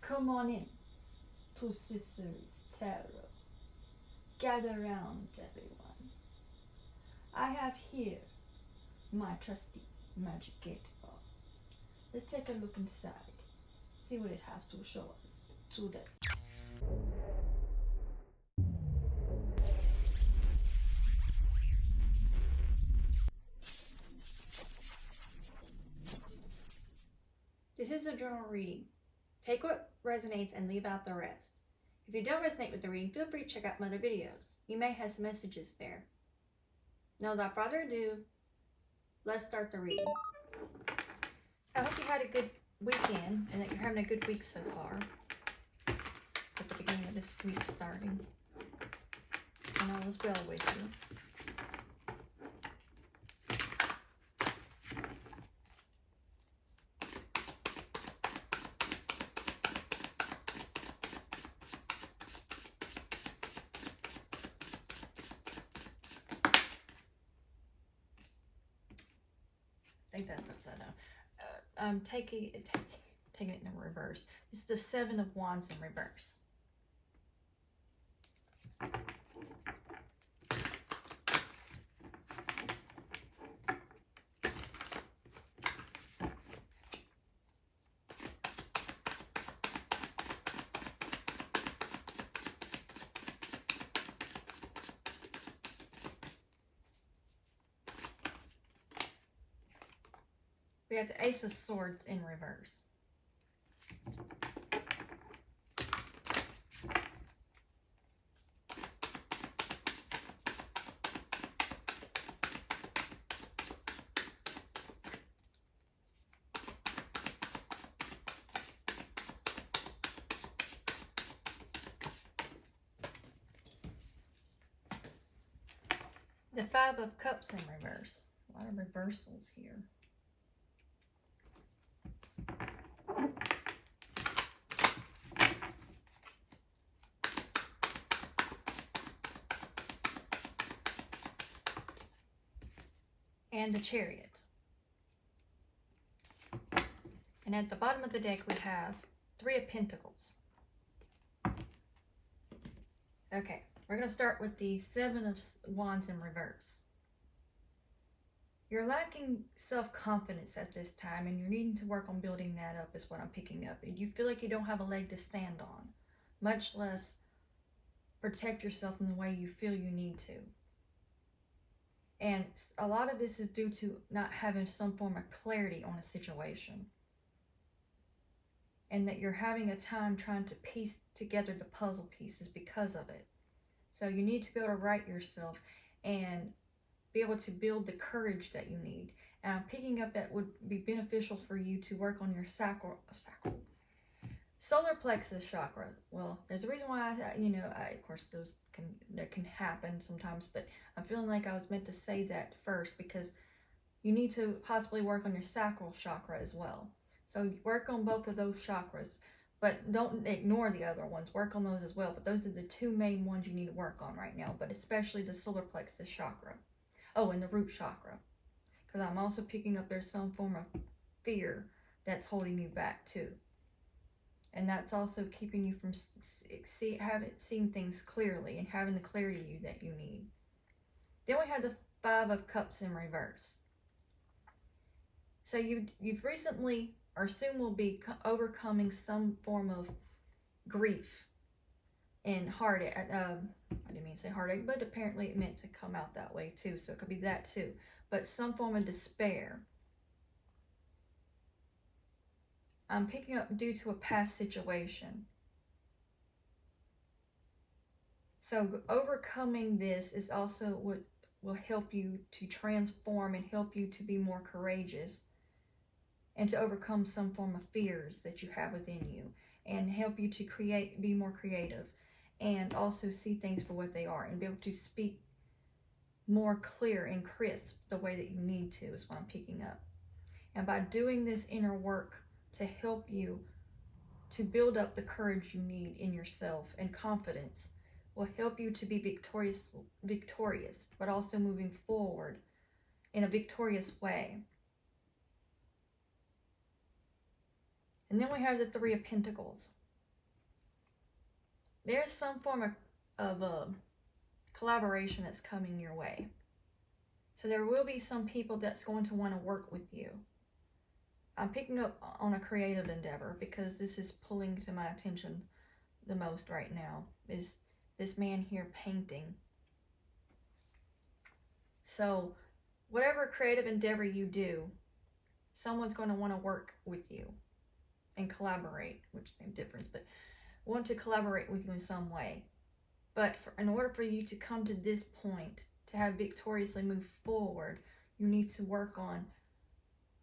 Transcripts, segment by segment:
Come on in to Sister's Tarot. Gather round, everyone. I have here my trusty magic 8-ball. Let's take a look inside, see what it has to show us today. This is a general reading. Take what resonates and leave out the rest. If you don't resonate with the reading, feel free to check out my other videos. You may have some messages there. Now, without further ado, let's start the reading. I hope you had a good weekend and that you're having a good week so far. At the beginning of this week starting. And all is well with you. I think that's upside down. I'm taking it in reverse. It's the 7 of Wands in reverse. We have the Ace of Swords in reverse. The 5 of Cups in reverse. A lot of reversals here. And the Chariot. And at the bottom of the deck we have 3 of Pentacles. Okay, we're going to start with the 7 of Wands in reverse. You're lacking self-confidence at this time and you're needing to work on building that up is what I'm picking up. And you feel like you don't have a leg to stand on, much less protect yourself in the way you feel you need to. And a lot of this is due to not having some form of clarity on a situation. And that you're having a time trying to piece together the puzzle pieces because of it. So you need to be able to right yourself and be able to build the courage that you need. And I'm picking up that would be beneficial for you to work on your solar plexus chakra. Well, there's a reason why of course that can happen sometimes, but I'm feeling like I was meant to say that first because you need to possibly work on your sacral chakra as well. So work on both of those chakras, but don't ignore the other ones. Work on those as well. But those are the 2 main ones you need to work on right now, but especially the solar plexus chakra. Oh, and the root chakra. Because I'm also picking up there's some form of fear that's holding you back too. And that's also keeping you from seeing things clearly and having the clarity that you need. Then we have the 5 of Cups in reverse. So you've recently or soon will be overcoming some form of grief and heartache. I didn't mean to say heartache, but apparently it meant to come out that way too. So it could be that too. But some form of despair. I'm picking up due to a past situation. So overcoming this is also what will help you to transform and help you to be more courageous and to overcome some form of fears that you have within you and help you to be more creative and also see things for what they are and be able to speak more clear and crisp the way that you need to is what I'm picking up. And by doing this inner work to help you to build up the courage you need in yourself and confidence will help you to be victorious, but also moving forward in a victorious way. And then we have the 3 of Pentacles. there's some form of a collaboration that's coming your way. So there will be some people that's going to want to work with you. I'm picking up on a creative endeavor because this is pulling to my attention the most right now, is this man here painting. So whatever creative endeavor you do, someone's going to want to work with you and collaborate, which is the difference, but want to collaborate with you in some way. But in order for you to come to this point, to have victoriously moved forward, you need to work on,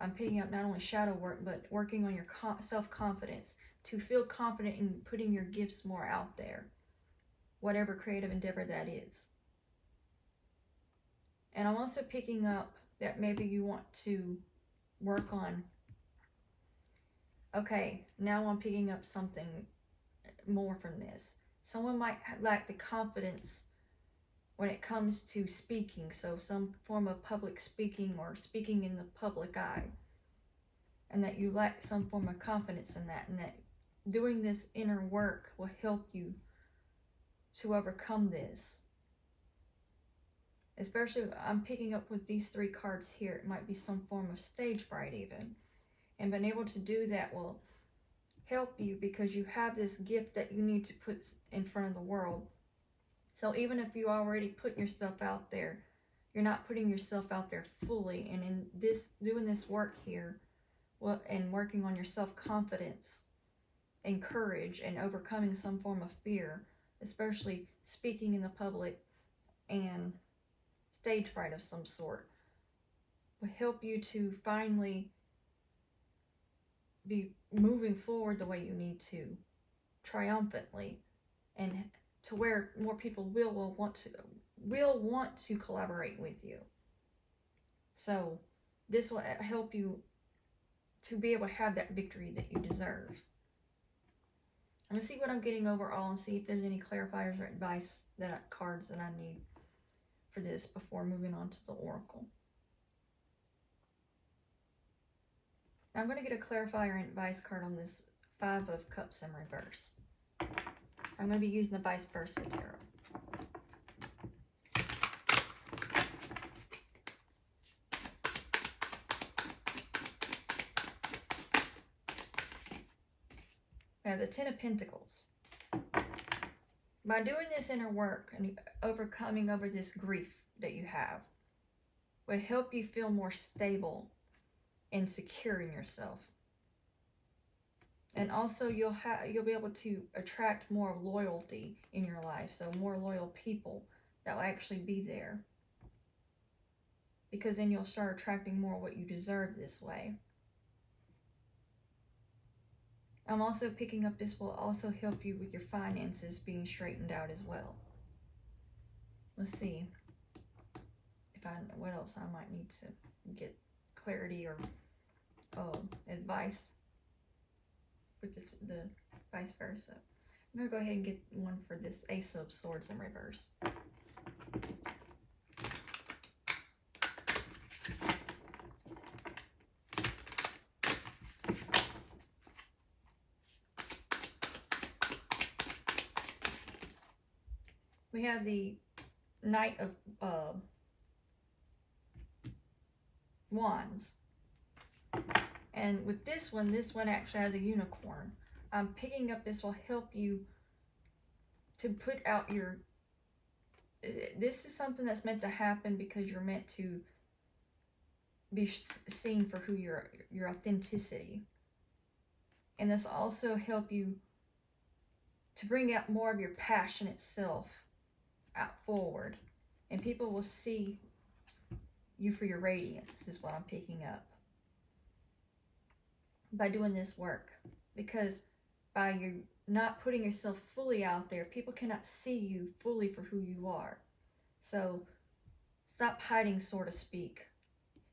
I'm picking up not only shadow work, but working on your self-confidence, to feel confident in putting your gifts more out there, whatever creative endeavor that is. And I'm also picking up that maybe you want to work on, okay, now I'm picking up something more from this. Someone might lack the confidence when it comes to speaking, so some form of public speaking or speaking in the public eye, and that you lack some form of confidence in that, and that doing this inner work will help you to overcome this. Especially, I'm picking up with these 3 cards here, it might be some form of stage fright even, and being able to do that will help you because you have this gift that you need to put in front of the world. So even if you already put yourself out there, you're not putting yourself out there fully. And in this, doing this work here, well, and working on your self-confidence and courage and overcoming some form of fear, especially speaking in the public and stage fright of some sort, will help you to finally be moving forward the way you need to, triumphantly, and to where more people will want to collaborate with you. So this will help you to be able to have that victory that you deserve. I'm gonna see what I'm getting overall and see if there's any clarifiers or advice cards that I need for this before moving on to the oracle. I'm going to get a clarifier and advice card on this 5 of Cups in reverse. I'm going to be using the Vice Versa Tarot. We have the 10 of Pentacles. By doing this inner work and overcoming over this grief that you have, will help you feel more stable and secure in yourself. And also you'll be able to attract more loyalty in your life, so more loyal people that will actually be there, because then you'll start attracting more what you deserve this way. I'm also picking up this will also help you with your finances being straightened out as well. Let's see if what else I might need to get clarity or advice with the Vice Versa. I'm going to go ahead and get one for this Ace of Swords in reverse. We have the Knight of Wands. And with this one actually has a unicorn. I'm picking up this will help you to put out your... This is something that's meant to happen because you're meant to be seen for who your authenticity. And this will also help you to bring out more of your passionate self out forward. And people will see you for your radiance is what I'm picking up by doing this work, because by you not putting yourself fully out there, people cannot see you fully for who you are. So stop hiding, so to speak,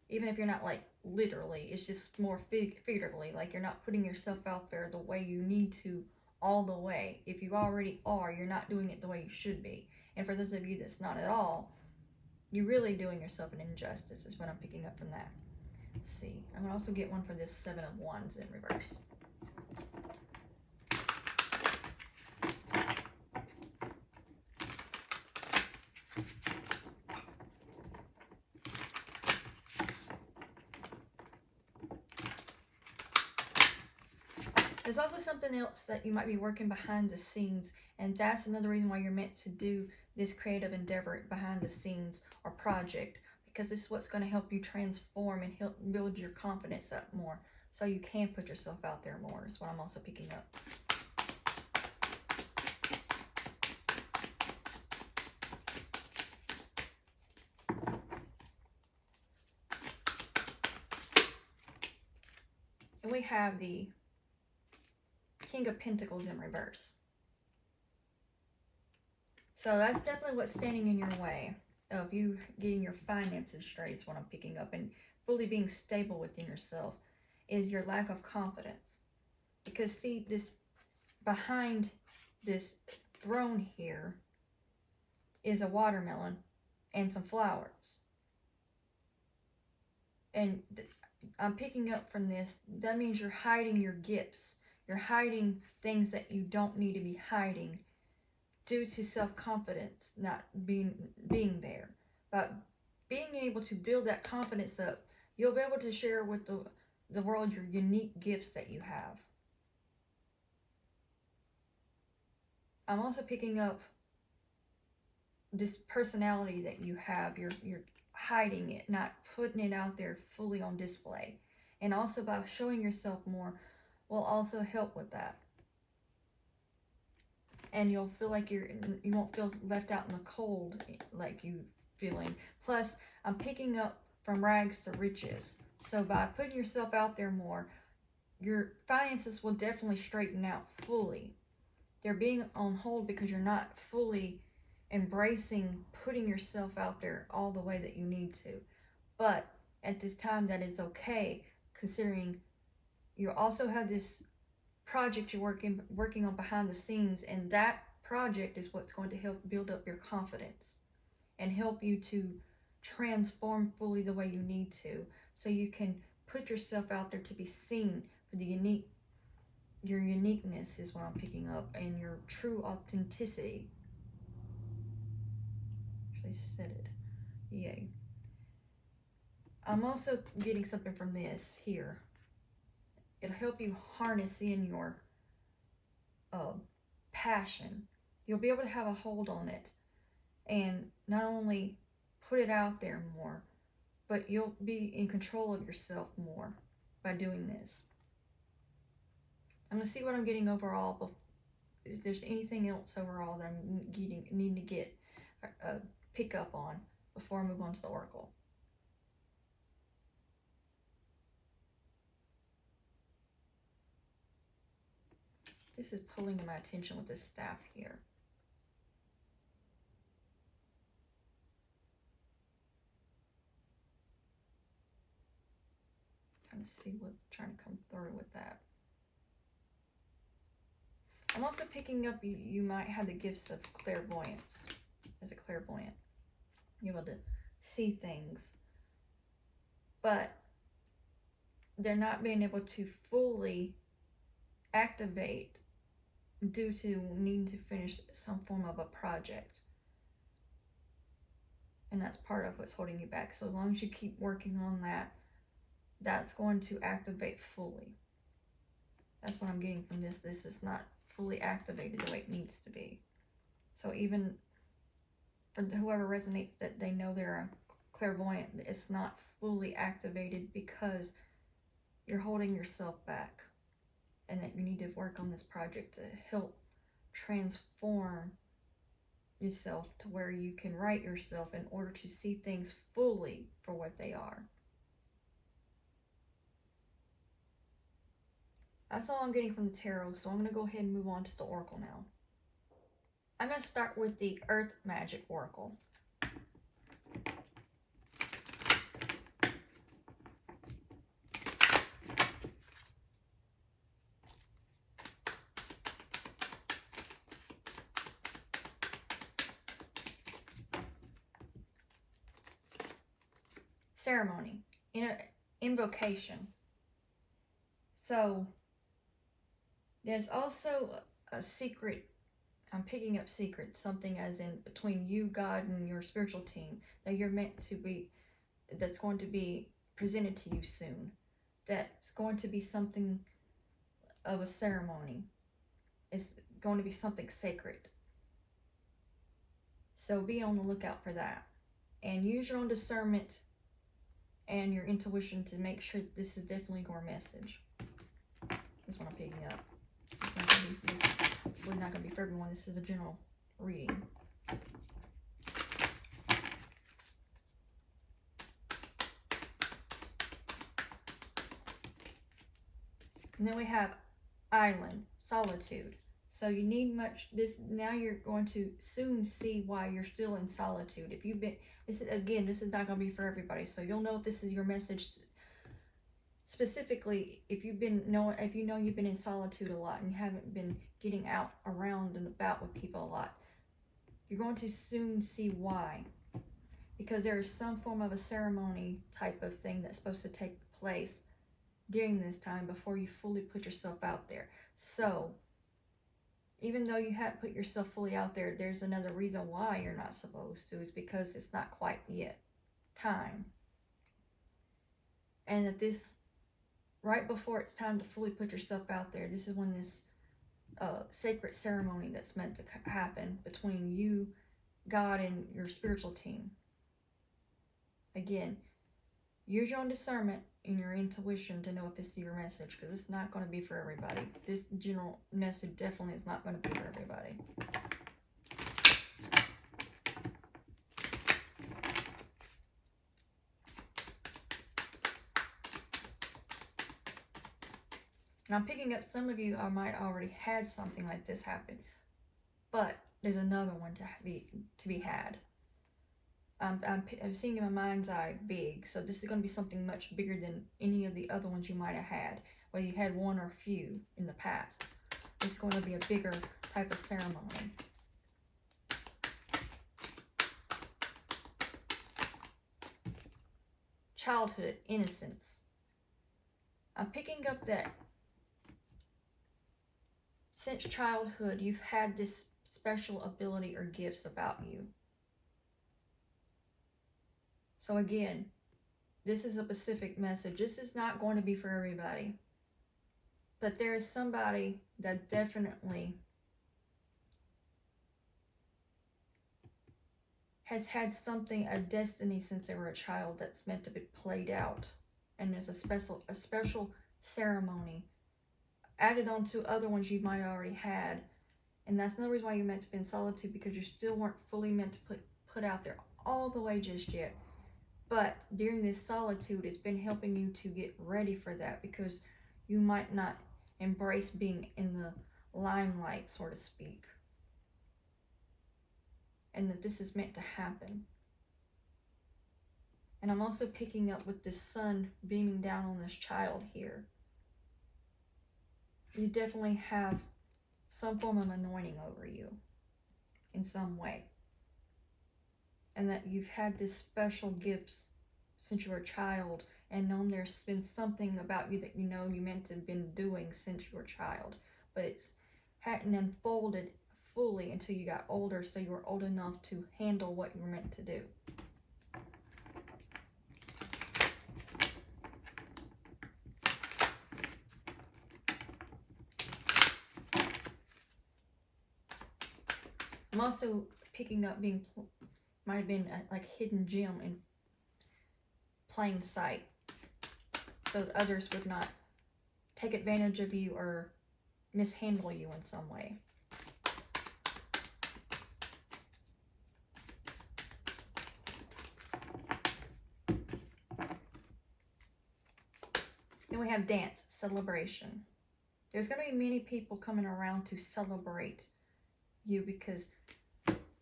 even if you're not like literally, it's just more figuratively, like you're not putting yourself out there the way you need to all the way. If you already are, you're not doing it the way you should be. And for those of you that's not at all, you're really doing yourself an injustice is what I'm picking up from that. Let's see. I'm going to also get one for this 7 of Wands in reverse. There's also something else that you might be working behind the scenes, and that's another reason why you're meant to do this creative endeavor behind the scenes or project, because this is what's going to help you transform and help build your confidence up more so you can put yourself out there more, is what I'm also picking up. And we have the King of Pentacles in reverse. So that's definitely what's standing in your way of you getting your finances straight, is what I'm picking up, and fully being stable within yourself, is your lack of confidence. Because see, this behind this throne here is a watermelon and some flowers. And I'm picking up from this, that means you're hiding your gifts. You're hiding things that you don't need to be hiding due to self-confidence not being there. But being able to build that confidence up, you'll be able to share with the world your unique gifts that you have. I'm also picking up this personality that you have. You're hiding it, not putting it out there fully on display. And also by showing yourself more will also help with that. And you'll feel like you won't feel left out in the cold like you feeling. Plus, I'm picking up from rags to riches. So by putting yourself out there more, your finances will definitely straighten out fully. They're being on hold because you're not fully embracing putting yourself out there all the way that you need to. But at this time, that is okay, considering you also have this project you're working on behind the scenes, and that project is what's going to help build up your confidence and help you to transform fully the way you need to, so you can put yourself out there to be seen for your uniqueness, is what I'm picking up, and your true authenticity. Actually said it. Yay. I'm also getting something from this here. It'll help you harness in your passion. You'll be able to have a hold on it and not only put it out there more, but you'll be in control of yourself more by doing this. I'm going to see what I'm getting overall, but if there's anything else overall that I'm needing to get pick up on before I move on to the oracle. This is pulling to my attention with this staff here. Trying to see what's trying to come through with that. I'm also picking up you might have the gifts of clairvoyance. As a clairvoyant, you're able to see things, but they're not being able to fully activate due to needing to finish some form of a project. And that's part of what's holding you back. So as long as you keep working on that, that's going to activate fully. That's what I'm getting from this. This is not fully activated the way it needs to be. So even for whoever resonates that they know they're a clairvoyant, it's not fully activated because you're holding yourself back, and that you need to work on this project to help transform yourself to where you can write yourself in order to see things fully for what they are. That's all I'm getting from the tarot, so I'm going to go ahead and move on to the oracle now. I'm going to start with the Earth Magic Oracle. Ceremony, invocation. So there's also a secret. I'm picking up secret, something as in between you, God, and your spiritual team that you're meant to be, that's going to be presented to you soon. That's going to be something of a ceremony. It's going to be something sacred. So be on the lookout for that. And use your own discernment and your intuition to make sure this is definitely your message. That's what I'm picking up. It's not going to be for everyone. This is a general reading. And then we have island, solitude. So you need much, now you're going to soon see why you're still in solitude. If you've been, this is not going to be for everybody. So you'll know if this is your message. Specifically, if you know you've been in solitude a lot and you haven't been getting out around and about with people a lot, you're going to soon see why. Because there is some form of a ceremony type of thing that's supposed to take place during this time before you fully put yourself out there. So even though you haven't put yourself fully out there, there's another reason why you're not supposed to, is because it's not quite yet time. And that this, right before it's time to fully put yourself out there, this is when this sacred ceremony that's meant to happen between you, God, and your spiritual team. Again, use your own discernment and your intuition to know if this is your message, because it's not going to be for everybody. This general message definitely is not going to be for everybody. And I'm picking up some of you might already had something like this happen, but there's another one to be had. I'm seeing in my mind's eye big, so this is going to be something much bigger than any of the other ones you might have had, whether you had one or a few in the past. This is going to be a bigger type of ceremony. Childhood, innocence. I'm picking up that since childhood, you've had this special ability or gifts about you. So again, this is a specific message. This is not going to be for everybody. But there is somebody that definitely has had something, a destiny since they were a child that's meant to be played out. And there's a special ceremony added on to other ones you might already had. And that's another reason why you're meant to be in solitude, because you still weren't fully meant to put out there all the way just yet. But during this solitude, it's been helping you to get ready for that, because you might not embrace being in the limelight, so to speak. And that this is meant to happen. And I'm also picking up with this sun beaming down on this child here. You definitely have some form of anointing over you in some way. And that you've had this special gifts since you were a child, and known there's been something about you that you know you meant to have been doing since you were a child, but it's hadn't unfolded fully until you got older, so you were old enough to handle what you were meant to do. I'm also picking up might have been like hidden gem in plain sight, so that others would not take advantage of you or mishandle you in some way. Then we have dance, celebration. There's going to be many people coming around to celebrate you, because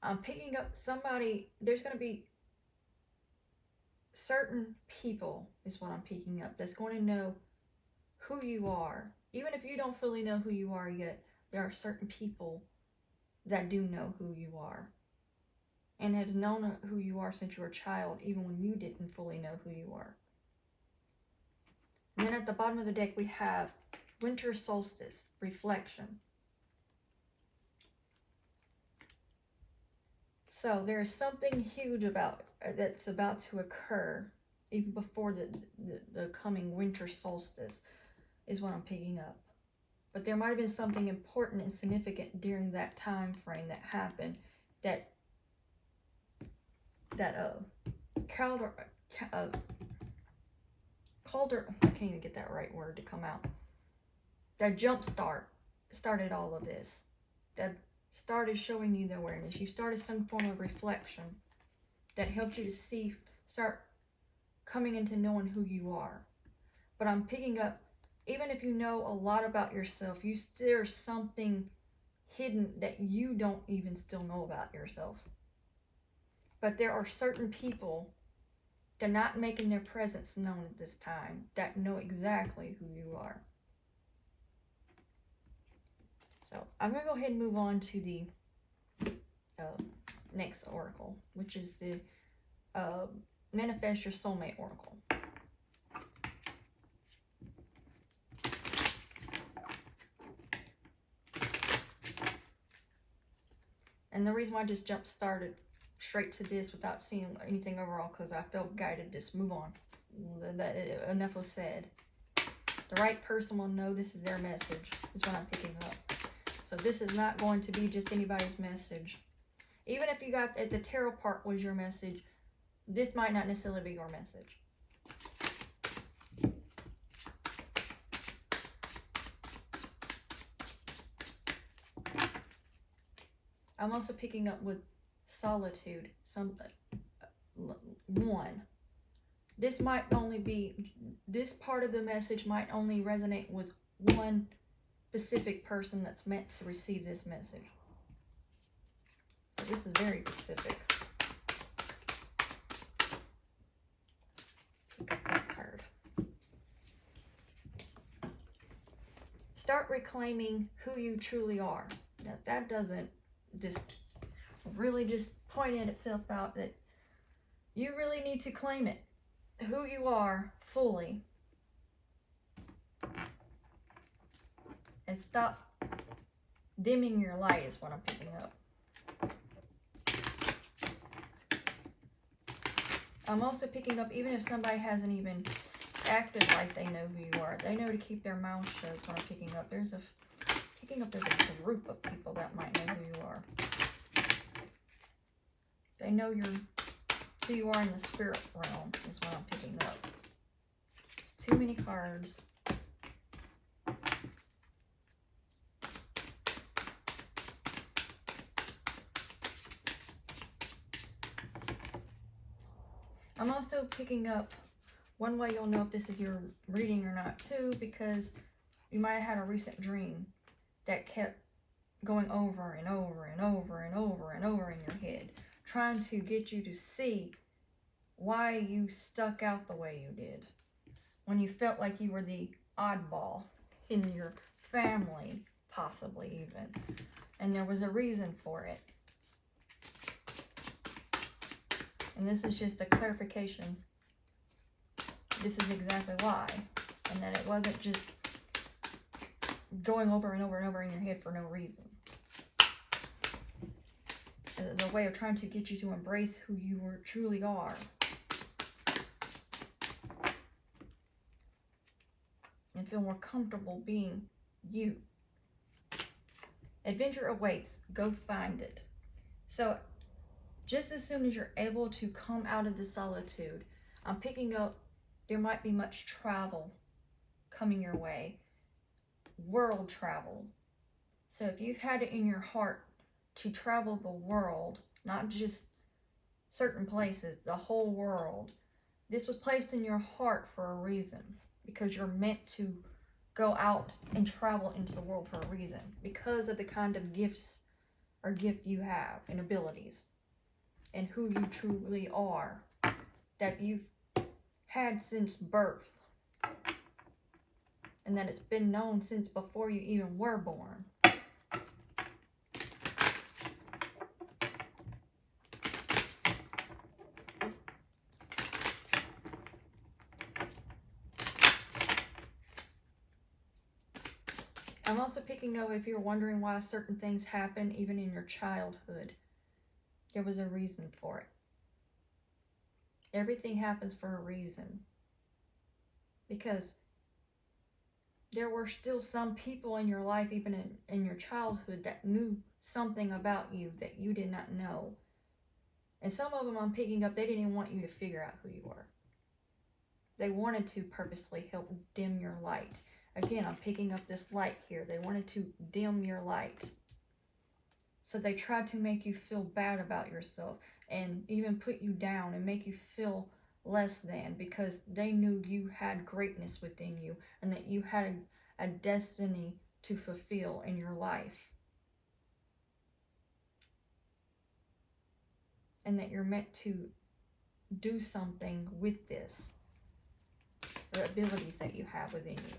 I'm picking up somebody, there's going to be certain people, is what I'm picking up, that's going to know who you are. Even if you don't fully know who you are yet, there are certain people that do know who you are, and have known who you are since you were a child, even when you didn't fully know who you are. And then at the bottom of the deck, we have winter solstice, reflection. So there is something huge that's about to occur even before the coming winter solstice, is what I'm picking up. But there might have been something important and significant during that time frame that happened that Calder, I can't even get that right word to come out. That started all of this. That started showing you the awareness. You started some form of reflection that helped you to start coming into knowing who you are. But I'm picking up, even if you know a lot about yourself, there's something hidden that you don't even still know about yourself. But there are certain people that are not making their presence known at this time that know exactly who you are. So I'm going to go ahead and move on to the next oracle, which is the Manifest Your Soulmate Oracle. And the reason why I just started straight to this without seeing anything overall, because I felt guided, just move on. Enough was said. The right person will know this is their message, is what I'm picking up. So this is not going to be just anybody's message. Even if you got the tarot part was your message, this might not necessarily be your message. I'm also picking up with solitude. This might only be, this part of the message might only resonate with one specific person that's meant to receive this message. So this is very specific. Pick up that card. Start reclaiming who you truly are. Now that doesn't just really just point at itself out, that you really need to claim it, who you are fully, and stop dimming your light is what I'm picking up. I'm also picking up, even if somebody hasn't even acted like they know who you are, they know to keep their mouth shut is what I'm picking up. There's a group of people that might know who you are. They know who you are in the spirit realm is what I'm picking up. It's too many cards. I'm also picking up, one way you'll know if this is your reading or not too, because you might have had a recent dream that kept going over and over and over and over and over in your head, trying to get you to see why you stuck out the way you did, when you felt like you were the oddball in your family, possibly even, and there was a reason for it. And this is just a clarification. This is exactly why, and that it wasn't just going over and over and over in your head for no reason. It's a way of trying to get you to embrace who you truly are. And feel more comfortable being you. Adventure awaits. Go find it. So, just as soon as you're able to come out of the solitude, I'm picking up there might be much travel coming your way. World travel. So if you've had it in your heart to travel the world, not just certain places, the whole world, this was placed in your heart for a reason, because you're meant to go out and travel into the world for a reason, because of the kind of gift you have and abilities and who you truly are, that you've had since birth, and that it's been known since before you even were born. I'm also picking up, if you're wondering why certain things happen even in your childhood, there was a reason for it. Everything happens for a reason. Because there were still some people in your life, even in your childhood, that knew something about you that you did not know. And some of them I'm picking up, they didn't even want you to figure out who you were. They wanted to purposely help dim your light. Again, I'm picking up this light here. They wanted to dim your light. So they tried to make you feel bad about yourself and even put you down and make you feel less than, because they knew you had greatness within you and that you had a destiny to fulfill in your life. And that you're meant to do something with this, the abilities that you have within you.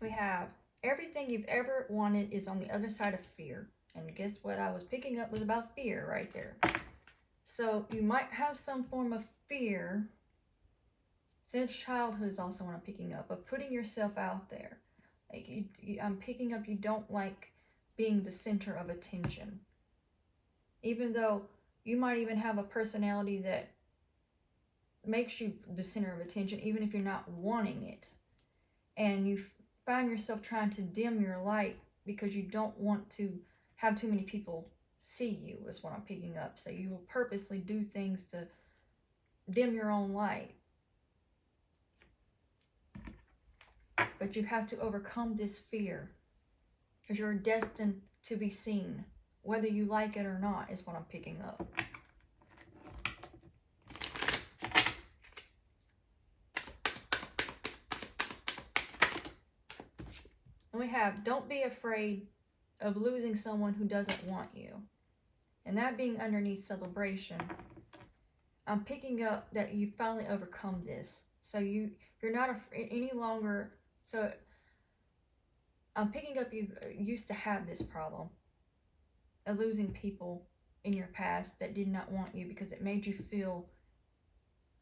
We have everything you've ever wanted is on the other side of fear. And guess what I was picking up was about fear right there. So you might have some form of fear since childhood is also what I'm picking up, of putting yourself out there. Like I'm picking up you don't like being the center of attention. Even though you might even have a personality that makes you the center of attention, even if you're not wanting it. And you find yourself trying to dim your light because you don't want to have too many people see you, is what I'm picking up. So you will purposely do things to dim your own light. But you have to overcome this fear, because you're destined to be seen, whether you like it or not, is what I'm picking up. And we have, don't be afraid of losing someone who doesn't want you. And that being underneath celebration, I'm picking up that you finally overcome this. So you're not any longer, so I'm picking up you used to have this problem of losing people in your past that did not want you because it made you feel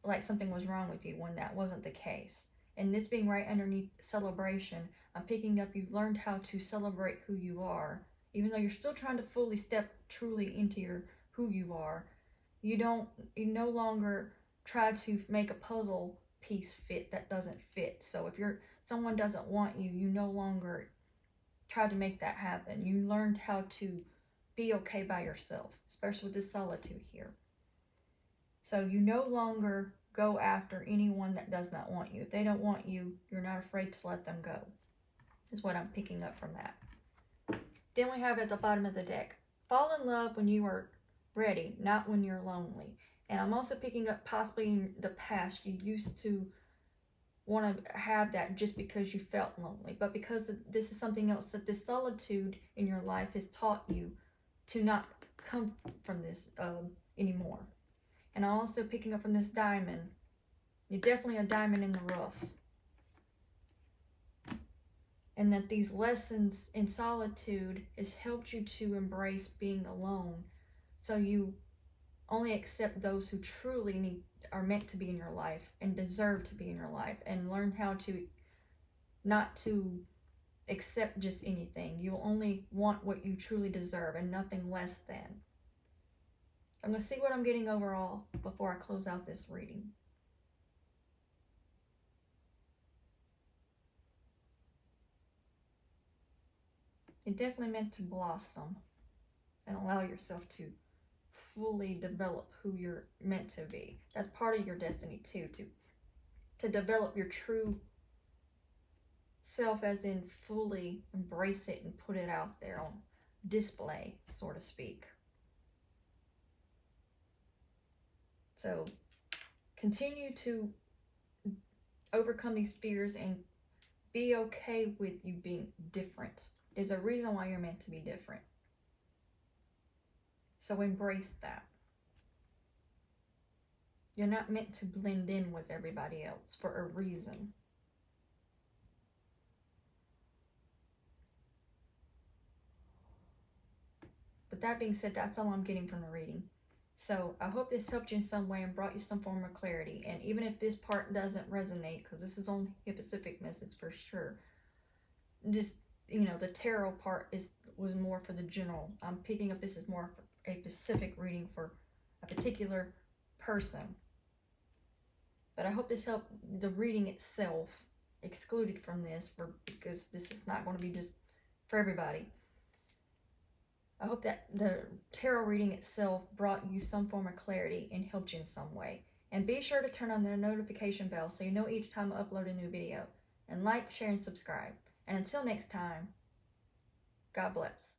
like something was wrong with you when that wasn't the case. And this being right underneath celebration, I'm picking up you've learned how to celebrate who you are. Even though you're still trying to fully step truly into who you are, you no longer try to make a puzzle piece fit that doesn't fit. So if someone doesn't want you, you no longer try to make that happen. You learned how to be okay by yourself, especially with this solitude here. So you no longer go after anyone that does not want you. If they don't want you, you're not afraid to let them go, is what I'm picking up from that. Then we have at the bottom of the deck, fall in love when you are ready, not when you're lonely. And I'm also picking up possibly in the past you used to want to have that just because you felt lonely. But because this is something else, that this solitude in your life has taught you to not come from this anymore. And I'm also picking up from this diamond, you're definitely a diamond in the rough. And that these lessons in solitude has helped you to embrace being alone. So you only accept those who truly are meant to be in your life and deserve to be in your life, and learn how to not to accept just anything. You only want what you truly deserve and nothing less than. I'm going to see what I'm getting overall before I close out this reading. You're definitely meant to blossom and allow yourself to fully develop who you're meant to be. That's part of your destiny too, to develop your true self, as in fully embrace it and put it out there on display, so to speak. So continue to overcome these fears and be okay with you being different. There's a reason why you're meant to be different. So embrace that. You're not meant to blend in with everybody else for a reason. But that being said, that's all I'm getting from the reading. So I hope this helped you in some way and brought you some form of clarity. And even if this part doesn't resonate, because this is only a Pacific message for sure, just, the tarot part was more for the general. I'm picking up this is more a Pacific reading for a particular person. But I hope this helped the reading itself, excluded from this, because this is not going to be just for everybody. I hope that the tarot reading itself brought you some form of clarity and helped you in some way. And be sure to turn on the notification bell so you know each time I upload a new video. And like, share, and subscribe. And until next time, God bless.